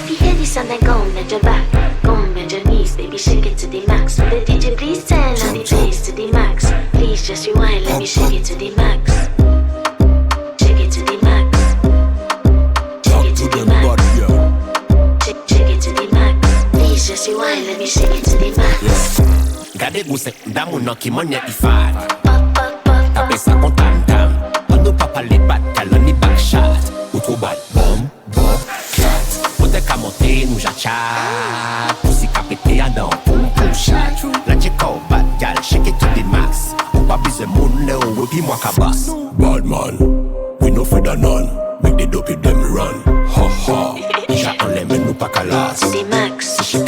If you hear this sound, then go and bend your back. Go and bend your knees, baby, shake it to the max. Will the DJ please turn on the bass to the max? Please just rewind, let me shake it to the max. Shake it to the max. Shake it to the max. Shake it to the max. Please just rewind, let me shake it to the max. Gade gousek, damou nan ki manye ifad. Tape sa kon tam-tam. On nou pa pale bat, kalon ni backshot. Ou tro bat, bom, bom, chat. Pote ka monte nou jachat. Pousi ka pete adan, poum, poum, chat. La cheko bat, gal, shake it to the max. Ou pa bize moun le ou, epi mwa ka bas. Bad man, we no feed a none. Make the dopey them run, ha ha. Ja an le men nou pa kalas. To the max. Si